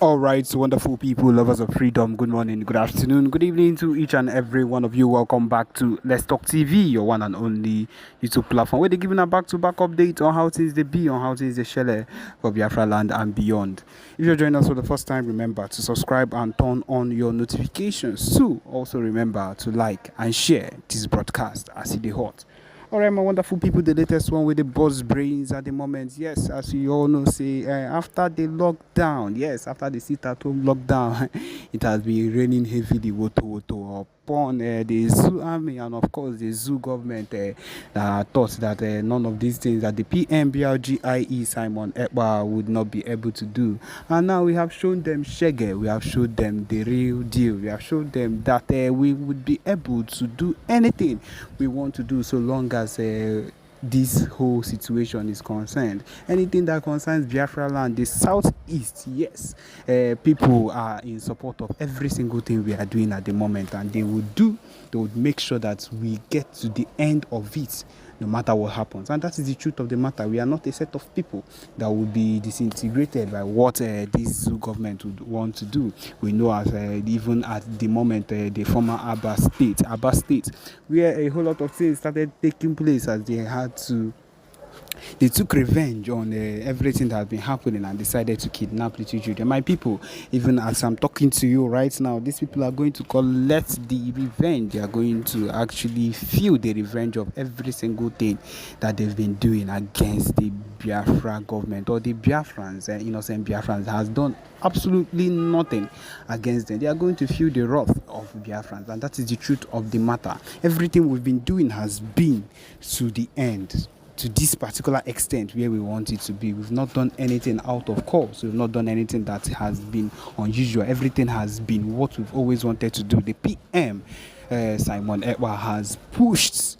All right, so wonderful people, lovers of freedom. Good morning, good afternoon, good evening to each and every one of you. Welcome back to Let's Talk TV, your one and only YouTube platform where they're giving a back-to-back update on how things they be, on how things they share for Biafraland and beyond. If you're joining us for the first time, remember to subscribe and turn on your notifications too. Also remember to like and share this broadcast as it is hot. All right, my wonderful people, the latest one with the buzz brains at the moment. Yes, as you all know, say after the lockdown, yes, after the sit-at-home lockdown, it has been raining heavily, Wotowoto, upon the zoo army and of course the zoo government thought that none of these things that the PMBRGIE Simon Ekpa would not be able to do. And now we have shown them shege, we have showed them the real deal, we have showed them that we would be able to do anything we want to do so long as this whole situation is concerned. Anything that concerns Biafraland, the southeast, yes, people are in support of every single thing we are doing at the moment, and they would make sure that we get to the end of it no matter what happens. And that is the truth of the matter. We are not a set of people that will be disintegrated by what this zoo government would want to do. We know as even at the moment the former Abba State, where a whole lot of things started taking place as they took revenge on everything that has been happening and decided to kidnap little children. My people, even as I'm talking to you right now, these people are going to collect the revenge. They are going to actually feel the revenge of every single thing that they've been doing against the Biafra government or the Biafrans. Innocent Biafrans has done absolutely nothing against them. They are going to feel the wrath of Biafrans, and that is the truth of the matter. Everything we've been doing has been to the end, to this particular extent where we want it to be. We've not done anything out of course. We've not done anything that has been unusual. Everything has been what we've always wanted to do. The PM, Simon Ekpa, has pushed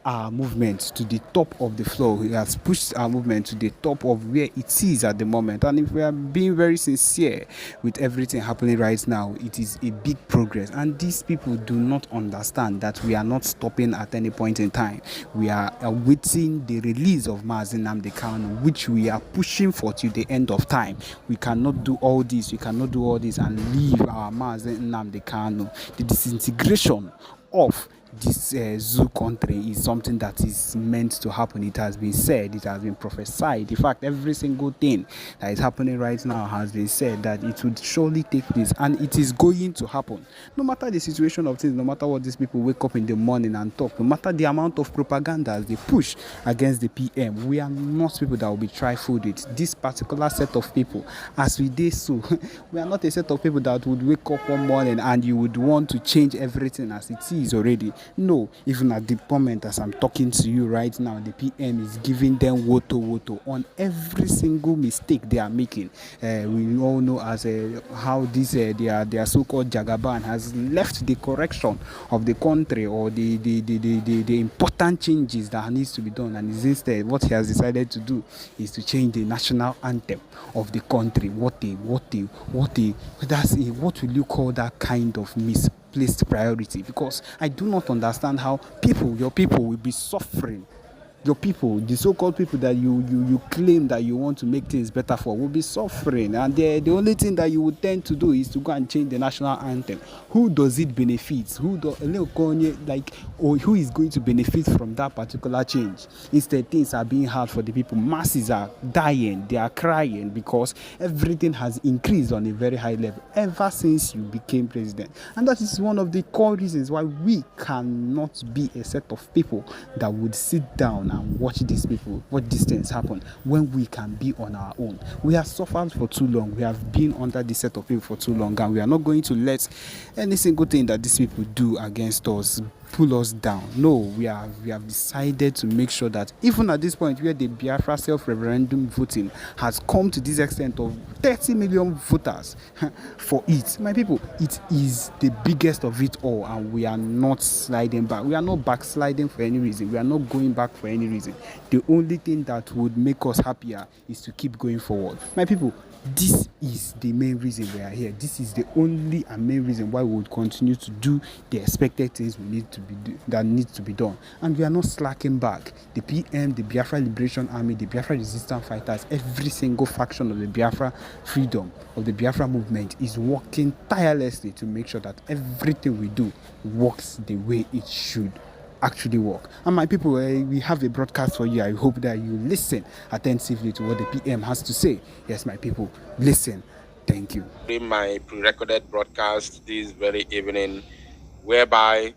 our movement to the top of the floor. He has pushed our movement to the top of where it is at the moment. And if we are being very sincere with everything happening right now, it is a big progress. And these people do not understand that we are not stopping at any point in time. We are awaiting the release of Mazi Nnamdi Kanu, which we are pushing for till the end of time. We cannot do all this. We cannot do all this and leave our Mazi Nnamdi Kanu. The disintegration of this zoo country is something that is meant to happen. It has been said, it has been prophesied. In fact, every single thing that is happening right now has been said that it would surely take place, and it is going to happen. No matter the situation of things, no matter what these people wake up in the morning and talk, no matter the amount of propaganda they push against the PM, we are not people that will be trifled with. This particular set of people, as we did so, we are not a set of people that would wake up one morning and you would want to change everything as it is already. No, even at the moment as I'm talking to you right now, the PM is giving them woto on every single mistake they are making. We all know as how this their so-called Jagaban has left the correction of the country or the important changes that needs to be done, and instead what he has decided to do is to change the national anthem of the country. What will you call that kind of misplaced priority? Because I do not understand how your people will be suffering. Your people, the so-called people that you claim that you want to make things better for, will be suffering, and the only thing that you would tend to do is to go and change the national anthem. Who does it benefit? Who is going to benefit from that particular change? Instead, things are being hard for the people. Masses are dying, they are crying because everything has increased on a very high level ever since you became president. And that is one of the core reasons why we cannot be a set of people that would sit down and watch these things happen when we can be on our own. We have suffered for too long. We have been under this set of people for too long, and we are not going to let any single thing that these people do against us pull us down. No, we have decided to make sure that even at this point where the Biafra self-referendum voting has come to this extent of 30 million voters for it, my people, it is the biggest of it all, and we are not sliding back. We are not backsliding for any reason. We are not going back for any reason. The only thing that would make us happier is to keep going forward. My people, This is the main reason we are here. This is the only and main reason why we would continue to do the expected things that need to be done. And we are not slacking back. The PM, the Biafra Liberation Army, the Biafra Resistance Fighters, every single faction of the Biafra freedom, of the Biafra movement is working tirelessly to make sure that everything we do works the way it should actually work. And my people, we have a broadcast for you. I hope that you listen attentively to what the PM has to say. Yes, my people, listen. Thank you. In my pre-recorded broadcast this very evening, whereby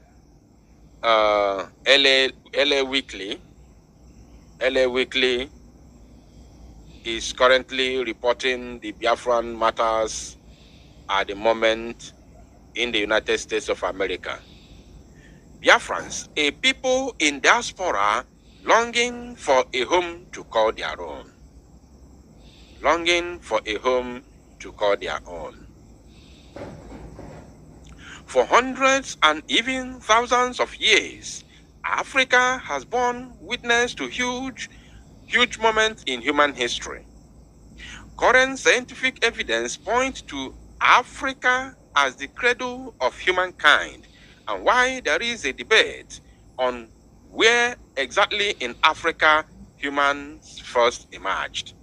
LA Weekly is currently reporting the Biafran matters at the moment in the United States of America. Biafrans, a people in diaspora longing for a home to call their own. Longing for a home to call their own. For hundreds and even thousands of years, Africa has borne witness to huge moments in human history. Current scientific evidence points to Africa as the cradle of humankind, and why there is a debate on where exactly in Africa humans first emerged.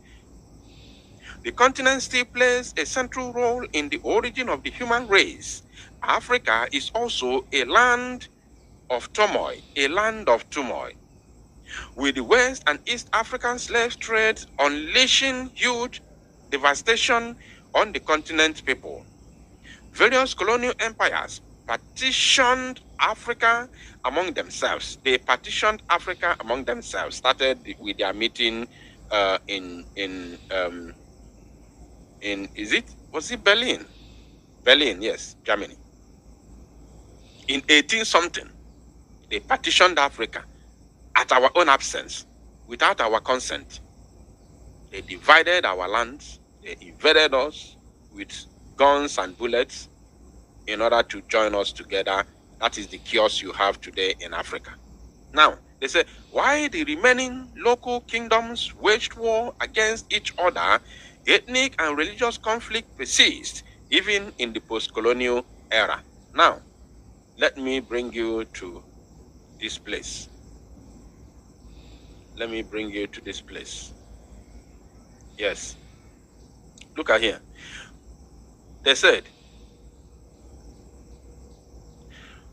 The continent still plays a central role in the origin of the human race. Africa is also a land of turmoil, with the West and East African slave trade unleashing huge devastation on the continent people. Various colonial empires partitioned Africa among themselves. They partitioned Africa among themselves. Started with their meeting was it Berlin? Berlin, yes, Germany. In 18 something, they partitioned Africa at our own absence, without our consent. They divided our lands. They invaded us with guns and bullets in order to join us together. That is the chaos you have today in Africa. Now, they say, why the remaining local kingdoms waged war against each other, ethnic and religious conflict persists even in the post-colonial era. Now, let me bring you to this place. Let me bring you to this place. Yes. Look at here. They said,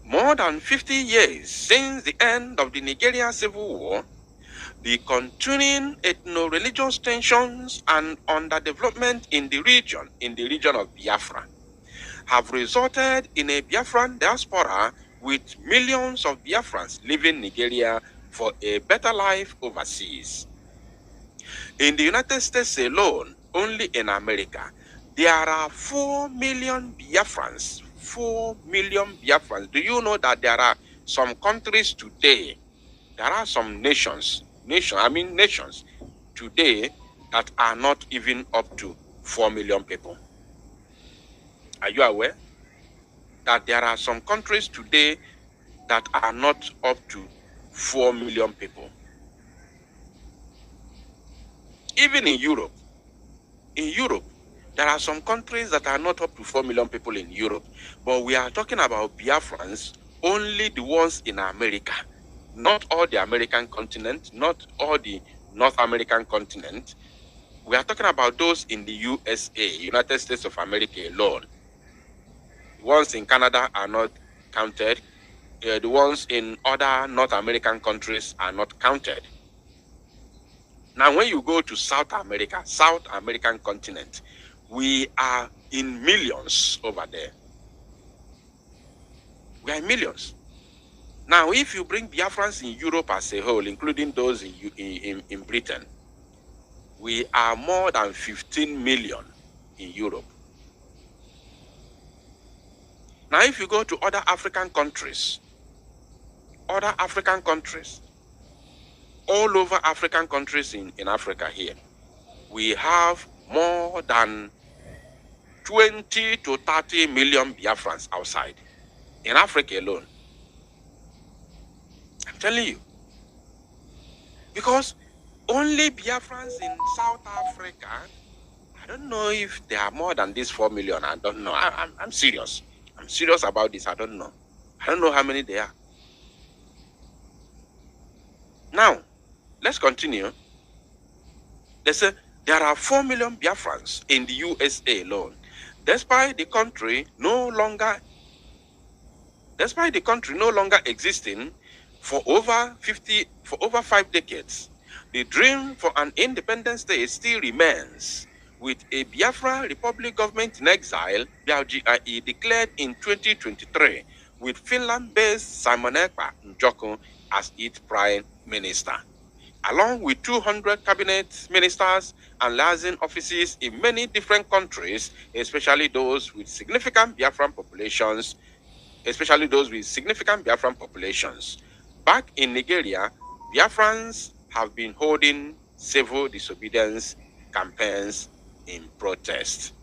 more than 50 years since the end of the Nigerian Civil War, the continuing ethno-religious tensions and underdevelopment in the region of Biafra, have resulted in a Biafran diaspora with millions of Biafrans leaving Nigeria for a better life overseas. In the United States alone, only in America, there are 4 million Biafrans. 4 million Biafrans. Do you know that there are some countries today, there are some nations today that are not even up to 4 million people? Are you aware that there are some countries today that are not up to 4 million people? Even in Europe, there are some countries that are not up to 4 million people in Europe. But we are talking about Biafrans, only the ones in America. Not all the American continent, not all the North American continent. We are talking about those in the USA, United States of America alone. The ones in Canada are not counted. The ones in other North American countries are not counted. Now, when you go to South American continent, we are in millions over there. We are in millions. Now, if you bring Biafrans in Europe as a whole, including those in Britain, we are more than 15 million in Europe. Now, if you go to other African countries, all over African countries in Africa here, we have more than 20 to 30 million Biafrans outside, in Africa alone. I'm telling you. Because only Biafrans in South Africa are don't know if there are more than this 4 million. I don't know. I'm serious. I'm serious about this. I don't know. I don't know how many there are. Now, let's continue. They say there are 4 million Biafrans in the USA alone, despite the country no longer existing for over 5 decades. The dream for an independent state still remains, with a Biafra Republic government in exile, BRGIE, declared in 2023, with Finland-based Simon Ekpa Njoko as its prime minister, along with 200 cabinet ministers and liaison offices in many different countries, especially those with significant Biafran populations. Back in Nigeria, Biafrans have been holding civil disobedience campaigns in protest.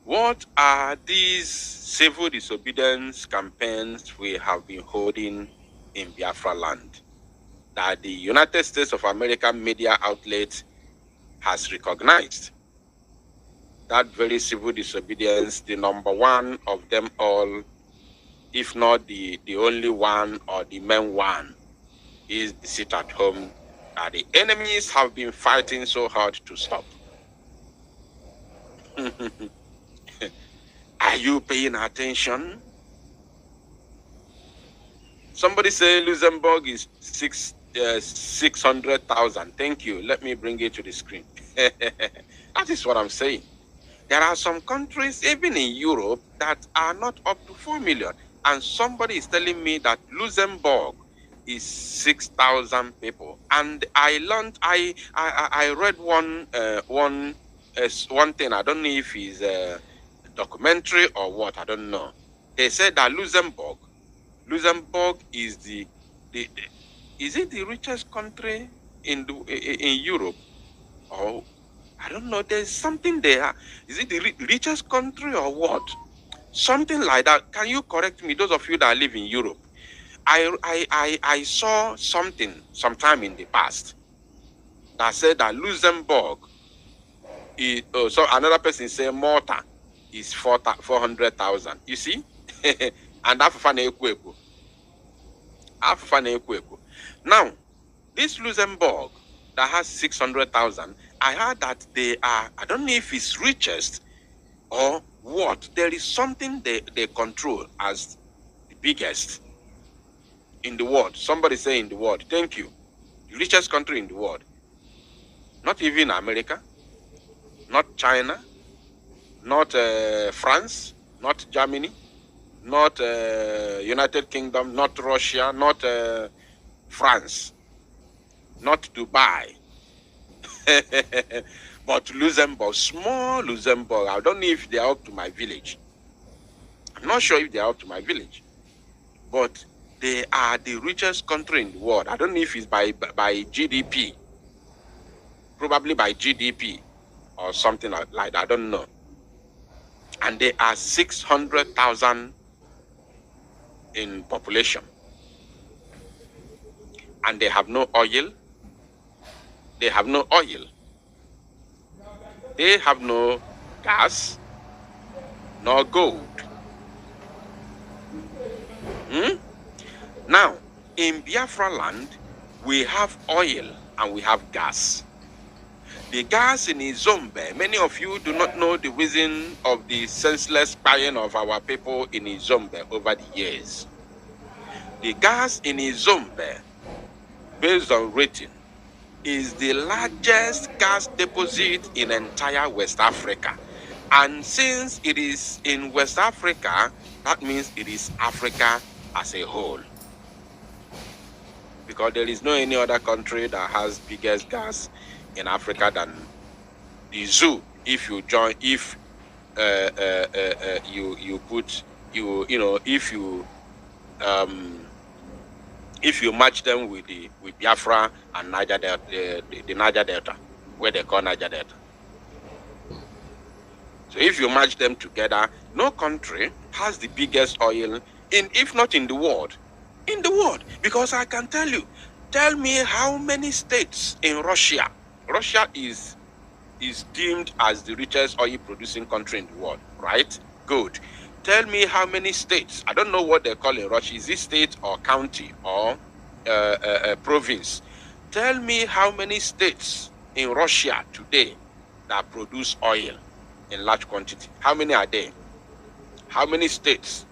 What are these civil disobedience campaigns we have been holding in Biafraland that the United States of America media outlet has recognized? That very civil disobedience, the number one of them all, if not the only one or the main one, is the sit at home that the enemies have been fighting so hard to stop. Are you paying attention? Somebody say Luxembourg is 600,000. Thank you. Let me bring it to the screen. That is what I'm saying. There are some countries, even in Europe, that are not up to 4 million. And somebody is telling me that Luxembourg is 6,000 people. And I learned, I read one thing. I don't know if it's a documentary or what. I don't know. They said that Luxembourg is is it the richest country in Europe? Or I don't know. There's something there. Is it the richest country or what? Something like that. Can you correct me, those of you that live in Europe? I saw something sometime in the past that said that Luxembourg is, so another person say Malta is 400,000. You see? And now, this Luxembourg that has 600,000, I heard that they are, I don't know if it's richest or what. There is something they control as the biggest in the world. Somebody say in the world. Thank you. The richest country in the world. Not even America, not China, not France, not Germany, not United Kingdom, not Russia, not France, not Dubai. But Luxembourg, small Luxembourg, I don't know if they are up to my village. I'm not sure if they are up to my village. But they are the richest country in the world. I don't know if it's by GDP. Probably by GDP or something like that. I don't know. And they are 600,000 in population. And they have no oil. They have no oil. They have no gas, no gold. Now, in Biafraland, we have oil and we have gas. The gas in Izombe, many of you do not know the reason of the senseless buying of our people in Izombe over the years. The gas in Izombe, based on rating, is the largest gas deposit in entire West Africa. And since it is in West Africa, that means it is Africa as a whole. Because there is no any other country that has biggest gas in Africa than the zoo. If you join, if if you match them with Biafra and Niger Delta, the Niger Delta, where they call Niger Delta. So if you match them together, no country has the biggest oil if not in the world. In the world. Because I can tell you, tell me how many states in Russia. Russia is is deemed as the richest oil producing country in the world, right? Good. Tell me how many states, I don't know what they call in Russia, is it state or county or province? Tell me how many states in Russia today that produce oil in large quantity. How many are there? How many states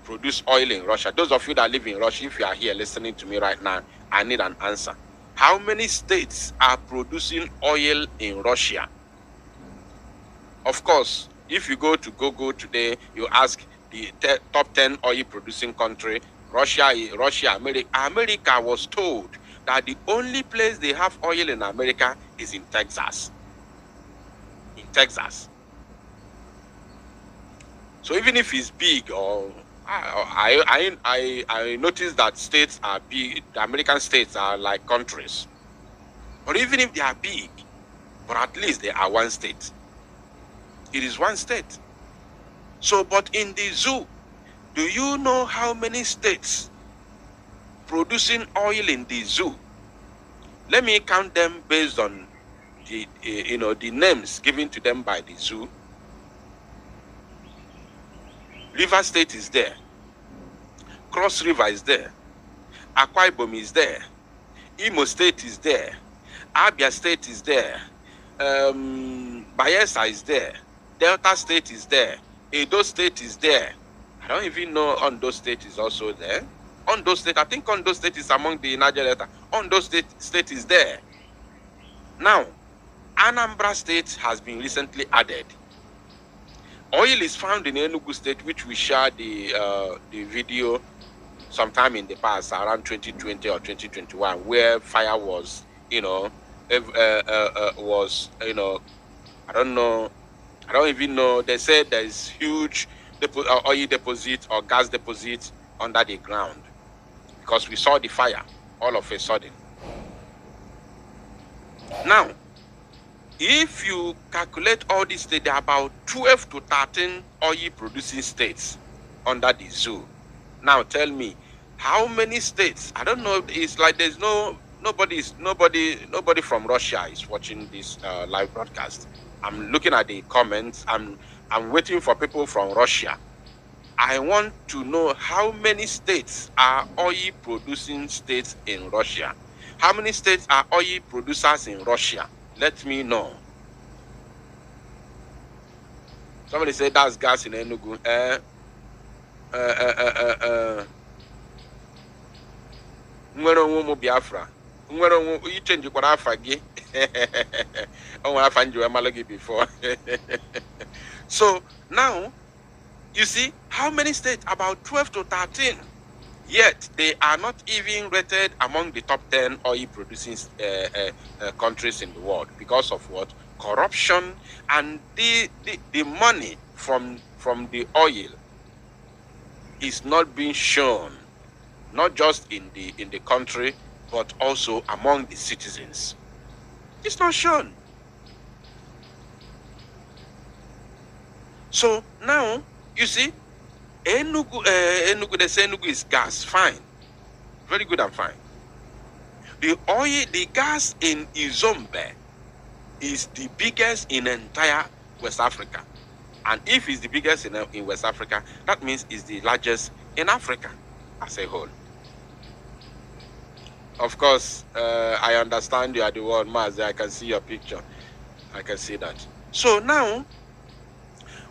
produce oil in Russia? Those of you that live in Russia, if you are here listening to me right now, I need an answer. How many states are producing oil in Russia? Of course, if you go to Google today, you ask the top 10 oil producing country, Russia, America. America was told that the only place they have oil in America is in Texas. In Texas. So even if it's big, or I noticed that states are big, the American states are like countries. But even if they are big, but at least they are one state. It is one state. So, but in the zoo, do you know how many states producing oil in the zoo? Let me count them based on the the names given to them by the zoo. River State is there. Cross River is there. Akwa Ibom is there. Imo State is there. Abia State is there. Bayelsa is there. Delta State is there. Edo State is there. I don't even know Ondo State is also there. Ondo State, I think Ondo State is among the Niger Delta. Ondo State is there. Now, Anambra State has been recently added. Oil is found in Enugu State, which we shared the video sometime in the past, around 2020 or 2021, where fire was, I don't know. I don't even know. They said there is huge oil deposit or gas deposit under the ground because we saw the fire all of a sudden. Now, if you calculate all these states, there are about 12 to 13 oil producing states under the zoo. Now tell me, how many states? I don't know. It's like there's nobody from Russia is watching this live broadcast. I'm looking at the comments. I'm waiting for people from Russia. I want to know how many states are oil producing states in Russia. How many states are oil producers in Russia? Let me know. Somebody said that's gas in Enugu. Nwere onwe ụmụ Biafra. Nwere onwe you change kwara afa gị. Onwe afa njiwe amalo gị before. So now you see how many states? About 12 to 13. Yet they are not even rated among the top 10 oil producing countries in the world because of what? Corruption, and the money from the oil is not being shown, not just in the country, but also among the citizens. It's not shown. So now you see, Enugu, they say Enugu is gas. Fine. Very good and fine. The oil, the gas in Izombe is the biggest in entire West Africa. And if it's the biggest in West Africa, that means it's the largest in Africa as a whole. Of course, I understand you are the one, Mazi. I can see your picture. I can see that. So now,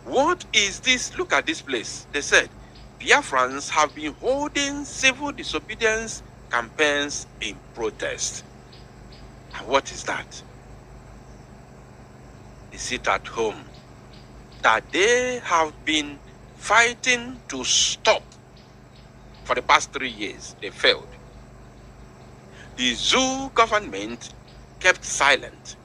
what is this? Look at this place. They said, Biafrans have been holding civil disobedience campaigns in protest. And what is that? They sit at home. That they have been fighting to stop for the past 3 years. They failed. The zoo government kept silent.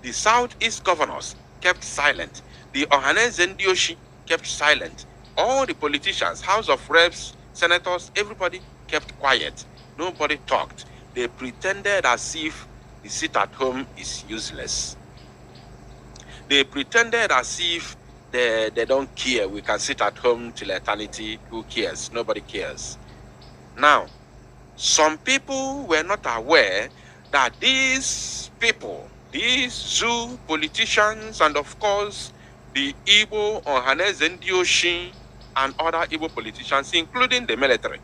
The Southeast governors kept silent. The Ohanes Ndioshi kept silent. All the politicians, House of Reps, senators, everybody kept quiet. Nobody talked. They pretended as if the sit at home is useless. They pretended as if they don't care. We can sit at home till eternity. Who cares? Nobody cares. Now, some people were not aware that these people, these zoo politicians and of course the Igbo Ohaneze Ndioshi and other Igbo politicians, including the military,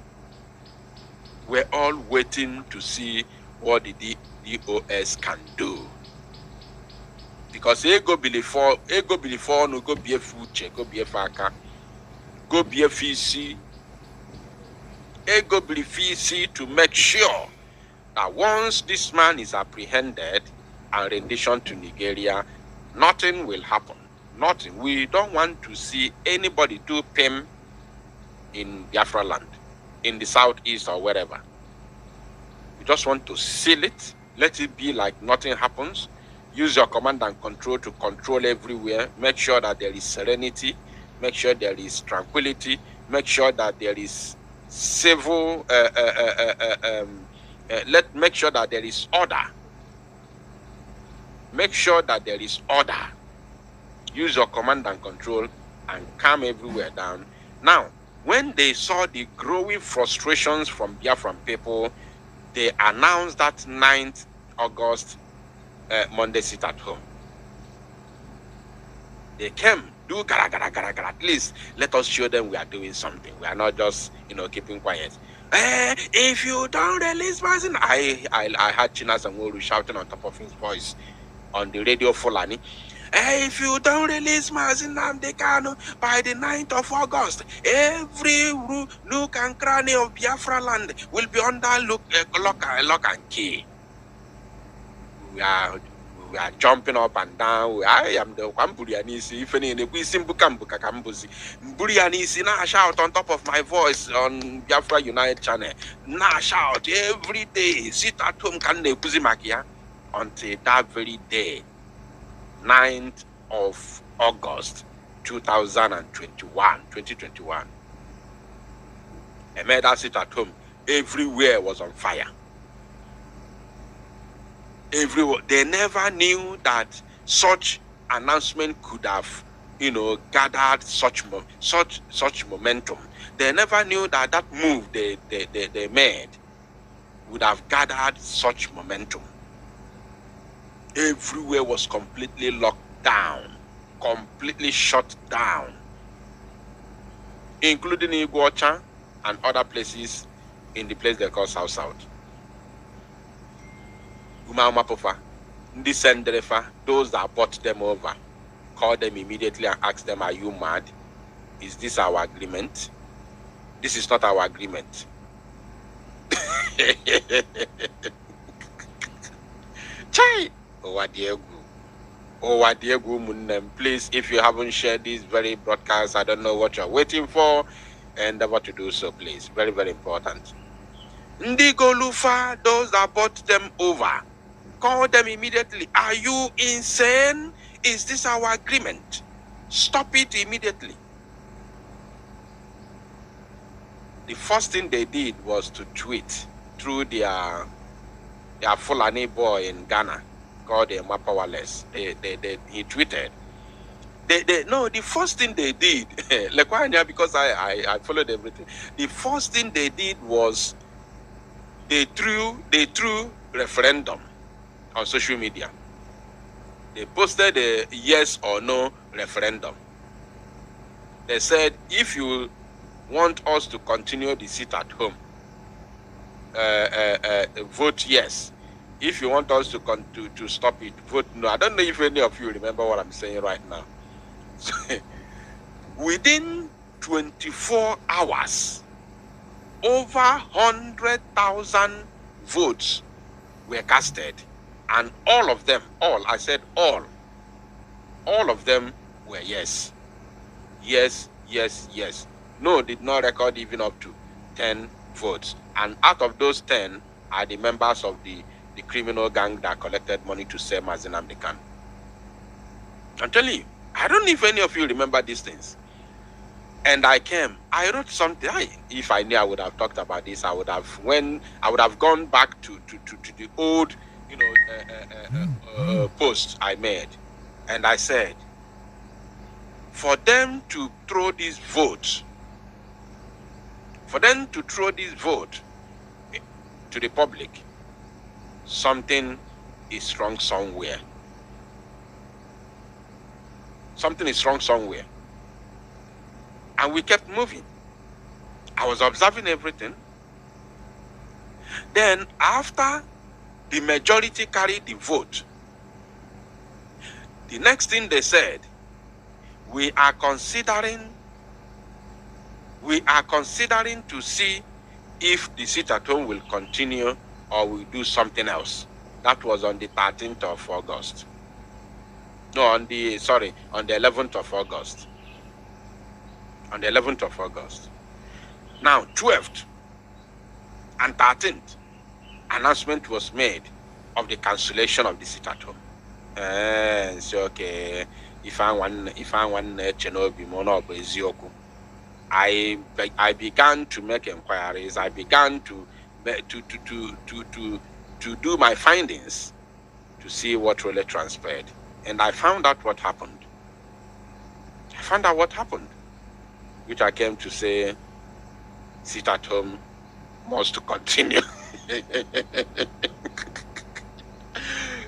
were all waiting to see what the DOS can do. Because ego before no go be a future, go be a faka, go be a fisi, ego fisi to make sure that once this man is apprehended and rendition to Nigeria, nothing will happen. Nothing. We don't want to see anybody do PIM in Biafraland, in the southeast or wherever. We just want to seal it, let it be like nothing happens. Use your command and control to control everywhere. Make sure that there is serenity. Make sure there is tranquility. Make sure that there is civil. Make sure that there is order. Make sure that there is order. Use your command and control and calm everywhere down. Now, when they saw the growing frustrations from Biafran people, they announced that 9th August Monday sit at home. They came, do gara gara gara gara. At least let us show them we are doing something. We are not just, keeping quiet. If you don't release person, I heard Chinas and Woru shouting on top of his voice on the radio Fulani. If you don't release Mazin Namdekano by the 9th of August, every nook and cranny of Biafraland will be under lock and key. We are jumping up and down. I am the Kwamburianisi, if any Simbukambuka Kambuzi. Burianisi, now shout on top of my voice on Biafra United channel. Now shout every day. Sit at home, Kande Kuzimakia, until that very day. 9th of August 2021. A murder sit at home. Everywhere was on fire. Everywhere. They never knew that such announcement could have, gathered such momentum. They never knew that that move they made would have gathered such momentum. Everywhere was completely locked down, completely shut down, including Iguacha and other places in the place they call South. Umapofa, those that bought them over, call them immediately and ask them, are you mad? Is this our agreement? This is not our agreement. Chai! Please, if you haven't shared this very broadcast, I don't know what you're waiting for. Endeavor to do so, please. Very, very important. Ndigo Lufa, those that bought them over, call them immediately. Are you insane? Is this our agreement? Stop it immediately. The first thing they did was to tweet through their Fulani boy in Ghana called Powerless. He tweeted. The first thing they did, because I followed everything. The first thing they did was they threw referendum on social media. They posted a yes or no referendum. They said, if you want us to continue the sit at home, vote yes. If you want us to stop it, vote no. I don't know if any of you remember what I'm saying right now. So, within 24 hours, over 100,000 votes were casted, and all of them were yes. Yes. No did not record even up to 10 votes. And out of those 10 are the members of the criminal gang that collected money to sell Mazin Amdekan. I'm telling you, I don't know if any of you remember these things. And I wrote something. If I knew I would have talked about this, I would have gone back to the old, post I made. And I said, for them to throw this vote to the public, something is wrong somewhere. Something is wrong somewhere. And we kept moving. I was observing everything. Then after the majority carried the vote, the next thing they said, we are considering to see if the sit at home will continue or will do something else. That was on the 13th of August. No, on the 11th of August. On the 11th of August. Now, 12th and 13th, announcement was made of the cancellation of the sit at home. So okay, if I want Chenobi Mono Bezioku, I began to make inquiries. I began to do my findings to see what really transpired, and I found out what happened. Which I came to say, sit at home must continue.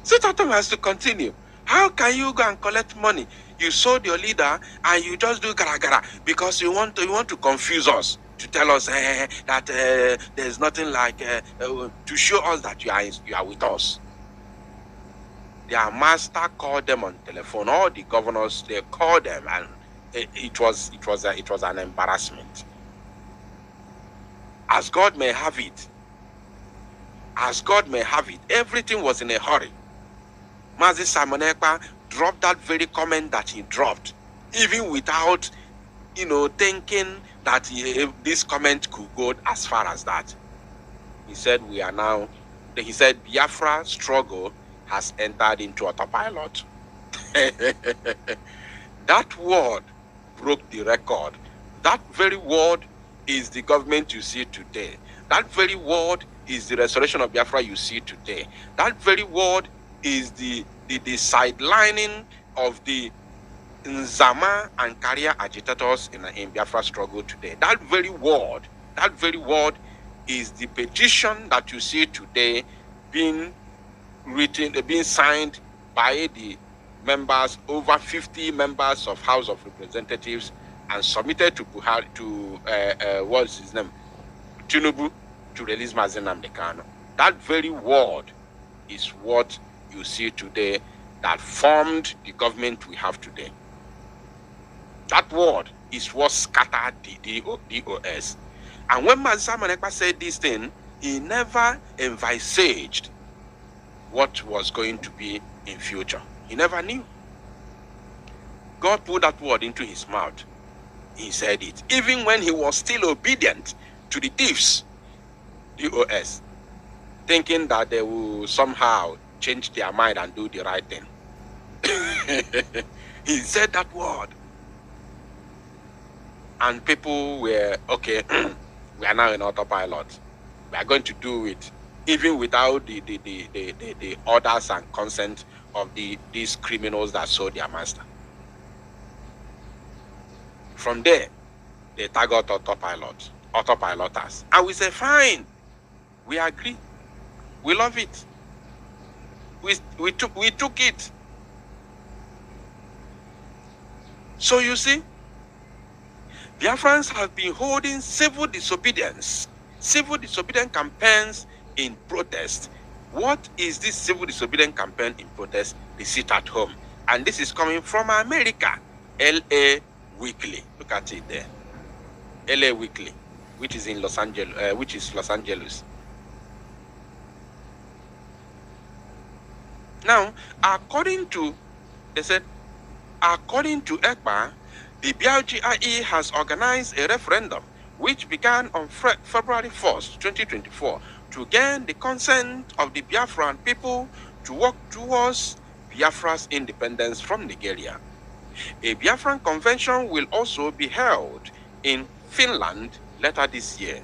Sit at home has to continue. How can you go and collect money? You sold your leader and you just do gara because you want to confuse us, to tell us that there's nothing like to show us that you are with us. Their master called them on telephone. All the governors, they called them, and it was an embarrassment. As God may have it, everything was in a hurry. Mazi Simon Ekpa dropped that very comment that he dropped, even without, thinking that this comment could go as far as that. He said, Biafra struggle has entered into autopilot. That word broke the record. That very word is the government you see today. That very word is the restoration of Biafra you see today. That very word is the sidelining of the Nzama and career agitators in Biafra struggle today. That very word is the petition that you see today being written, being signed by the members, over 50 members of House of Representatives, and submitted to Buhari, what's his name, Tinubu, to release Mazi Nnamdi Kanu. That very word is what you see today that formed the government we have today. That word is what scattered the DOS. And when Mazi Simon Ekpa said this thing, he never envisaged what was going to be in future. He never knew. God put that word into his mouth. He said it. Even when he was still obedient to the thieves, DOS, thinking that they will somehow change their mind and do the right thing. He said that word. And people were, okay, we are now in autopilot. We are going to do it, even without the orders and consent of these criminals that sold their master. From there, they target autopiloters. And we say, fine, we agree. We love it. We took it. So you see, Biafrans have been holding civil disobedience campaigns in protest. What is this civil disobedience campaign in protest? The sit at home. And this is coming from America, LA Weekly. Look at it there. LA Weekly, which is in Los Angeles, Now, according to Ekpa, the BRGIE has organized a referendum which began on February 1st, 2024, to gain the consent of the Biafran people to work towards Biafra's independence from Nigeria. A Biafran convention will also be held in Finland later this year.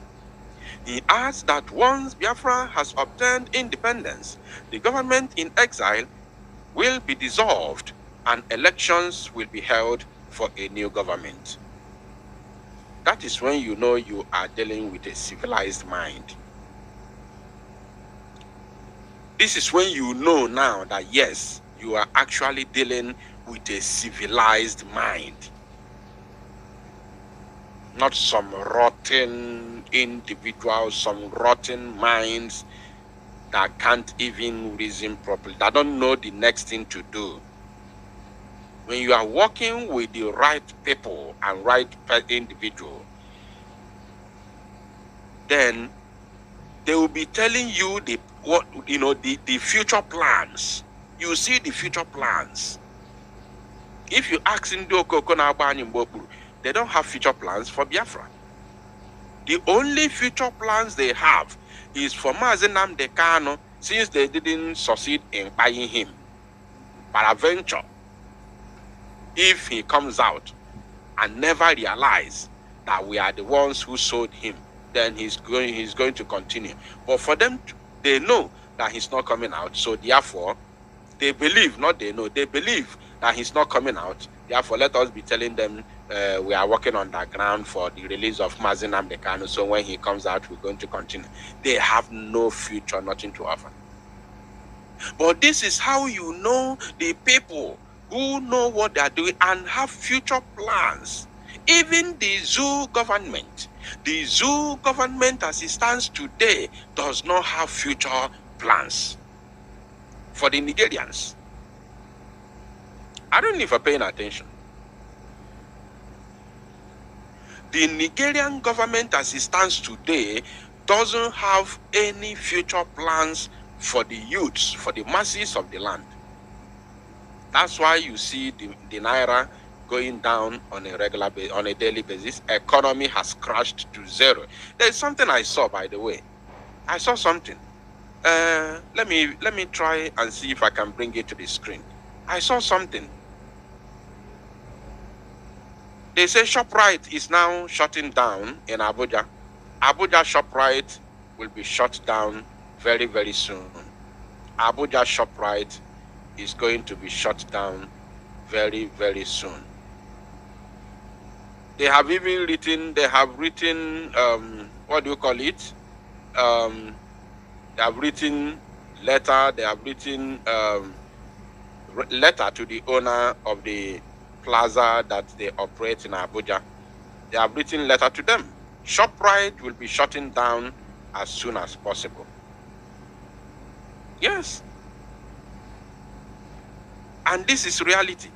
He adds that once Biafra has obtained independence, the government in exile will be dissolved and elections will be held for a new government. That is when you know you are dealing with a civilized mind. This is when you know now that yes, you are actually dealing with a civilized mind. Not some rotten individuals, some rotten minds that can't even reason properly, that don't know the next thing to do. When you are working with the right people and right individual, then they will be telling you the future plans. You see the future plans. If you ask Ndoko they don't have future plans for Biafra. The only future plans they have is for Mazi Nnamdi Kanu, since they didn't succeed in buying him. Peradventure, if he comes out and never realize that we are the ones who sold him, then he's going to continue. But for them, they know that he's not coming out. So therefore, they believe, they believe that he's not coming out. Therefore, let us be telling them we are working on the ground for the release of Mazi Nnamdi Kanu. So when he comes out, we're going to continue. They have no future, nothing to offer. But this is how you know the people who know what they are doing and have future plans. Even the zoo government as it stands today does not have future plans for the Nigerians. I don't know if you're paying attention. The Nigerian government as it stands today doesn't have any future plans for the youths, for the masses of the land. That's why you see the Naira going down on a daily basis. Economy has crashed to zero. There's something I saw, by the way. I saw something. Let me try and see if I can bring it to the screen. I saw something. They say ShopRite is now shutting down in Abuja. Abuja ShopRite will be shut down very, very soon. Abuja ShopRite is going to be shut down very, very soon. They have even written, what do you call it? They have written letter, letter to the owner of the plaza that they operate in Abuja. They have written letter to them. ShopRite will be shutting down as soon as possible. Yes. And this is reality.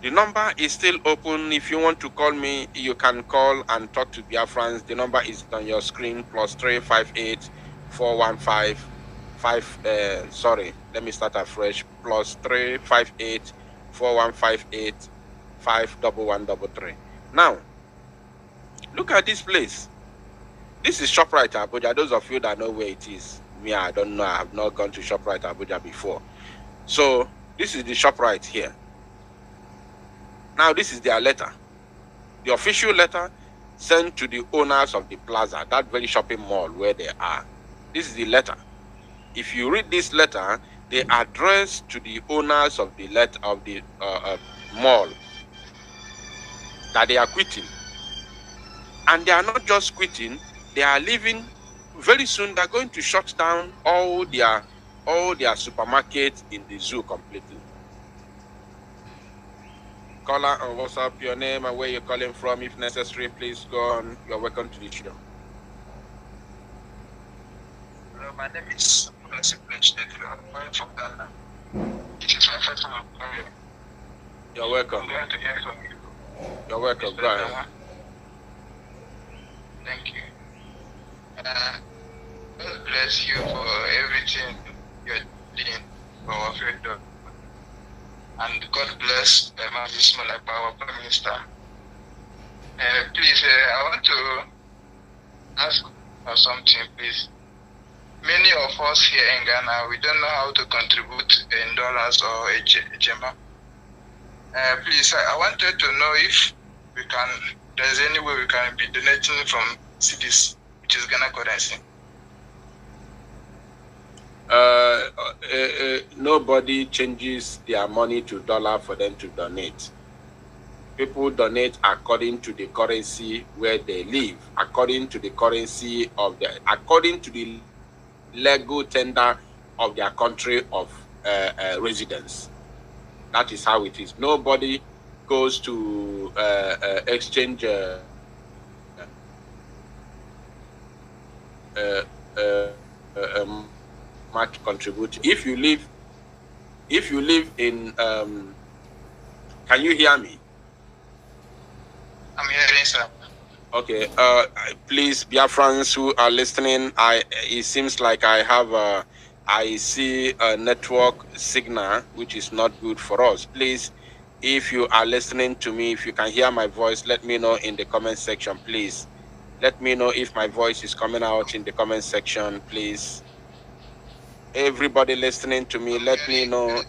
The number is still open. If you want to call me, you can call and talk to Biafrans. The number is on your screen, +358 415 let me start afresh. +358 4158 51133. Now, look at this place. This is ShopRite Abuja. Those of you that know where it is, me, I don't know. I have not gone to ShopRite Abuja before. So this is the ShopRite here. Now this is their letter, the official letter sent to the owners of the plaza, that very shopping mall where they are. This is the letter. If you read this letter, they address to the owners of the mall that they are quitting, and they are not just quitting; they are leaving. Very soon, they're going to shut down all their supermarkets in the zoo completely. Caller on WhatsApp, your name and where you're calling from. If necessary, please go on. You're welcome to the show. Hello, my name is I'm calling from Ghana. It is my first time calling. You're welcome. I'm glad to hear from you. You're welcome. Go ahead. Thank you. God bless you for everything you're doing for our freedom. And God bless Mazi Nnamdi, our Prime Minister. Please, I want to ask for something, please. Many of us here in Ghana, we don't know how to contribute in dollars or Ejema. Please, I wanted to know if there's any way we can be donating from cedis, which is Ghana currency. Nobody changes their money to dollar for them to donate. People donate according to the currency where they live, according to the currency according to the legal tender of their country of residence. That is how it is. Nobody goes to exchange much contribute. If you live in can you hear me? I'm hearing, sir. Okay, please, Biafrans who are listening, it seems like I see a network signal which is not good for us. Please, if you are listening to me, if you can hear my voice, let me know in the comment section, please. Let me know if my voice is coming out in the comment section, please. Everybody listening to me, let me know